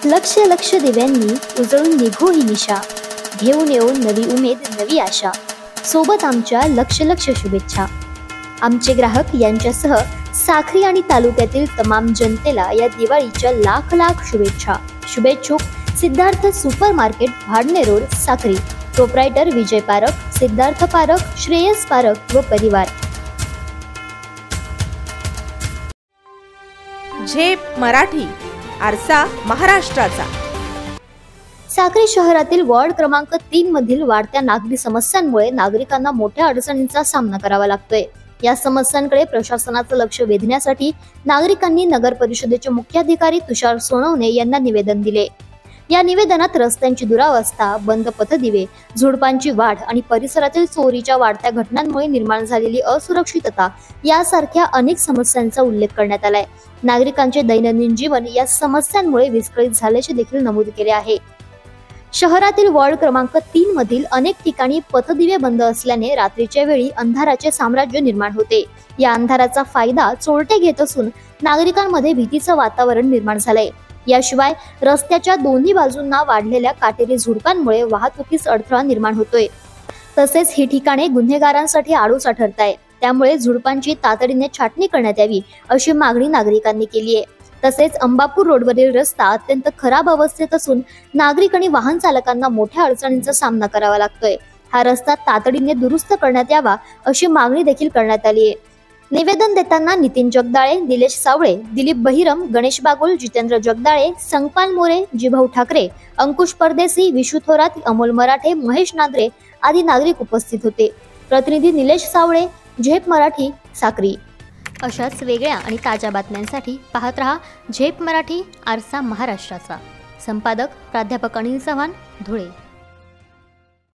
लक्ष लक्ष दिव्यांनी उजळून निघो ही निशा, घेऊन येऊ नवी उमेद नवी आशा, सोबत आमच्या लक्ष लक्ष शुभेच्छा। आमचे ग्राहक यांच्यासह साक्री आणि तालुक्यातील तमाम जनतेला या दिवाळीच्या लाख लाख शुभेच्छा। शुभेच्छुक Siddharth super market, Bhadne road, Sakri. Proprietor Vijay Parakh, Siddharth Parakh, Shreyas Parakh व परिवार। झेप मराठी, आरसा महाराष्ट्राचा। साक्री शहरातील वॉर्ड क्रमांक 3 मधील वाढत्या नागरी समस्यांमुळे नागरिकांना मोठ्या अडचणींचा सामना करावा लागतोय। या समस्यांकडे प्रशासनाचं लक्ष वेधण्यासाठी नागरिकांनी नगर परिषदेचे मुख्याधिकारी तुषार सोनवणे यांना निवेदन दिले। या निवेदनात रस्त्यांची दुरावस्था, बंद पथदिवे, झुडपांची वाढ आणि परिसरातील चोरीच्या वाढत्या घटनांमुळे निर्माण झालेली असुरक्षितता यासारख्या अनेक समस्यांचा उल्लेख करण्यात आलाय। नागरिकांचे दैनंदिन जीवन या समस्यांमुळे विस्कळीत झाल्याचे देखील नमूद केले आहे। शहरातील वॉर्ड क्रमांक 3 मधील अनेक ठिकाणी पथदिवे बंद असल्याने रात्रीच्या वेळी अंधाराचे साम्राज्य निर्माण होते। या अंधाराचा फायदा चोरटे घेत असून नागरिकांमध्ये भीतीचं वातावरण निर्माण झालंय। याशिवाय रस्त्याच्या दोन्ही बाजूंना वाढलेल्या काटेरी झुडपांमुळे वाहतुकीस अडथळा निर्माण होतोय। तसेच ही ठिकाणे गुन्हेगारांसाठी आडोसा ठरताय, त्यामुळे झुडपांची तातडीने छाटणी करण्यात यावी अशी मागणी नागरिकांनी केली आहे। तसेच अंबापूर रोडवरील रस्ता अत्यंत खराब अवस्थेत असून नागरिक आणि वाहन चालकांना मोठ्या अडचणींचा सामना करावा लागतोय। हा रस्ता तातडीने दुरुस्त करण्यात यावा अशी मागणी देखील करण्यात आली आहे। निवेदन देताना नितीन जगदाळे, निलेश सावळे, दिलीप बहिरम, गणेश बागुल, जितेंद्र जगदाळे, संगपाल मोरे, जिभाऊ ठाकरे, अंकुश परदेसी, विशू थोरात, अमोल मराठे, महेश नांद्रे आदी नागरिक उपस्थित होते। प्रतिनिधी निलेश सावळे, झेप मराठी, साक्री। अशाच वेगळ्या आणि ताज्या बातम्यांसाठी पाहत रहा झेप मराठी, आरसा महाराष्ट्राचा। संपादक प्राध्यापक अनिल चव्हाण, धुळे।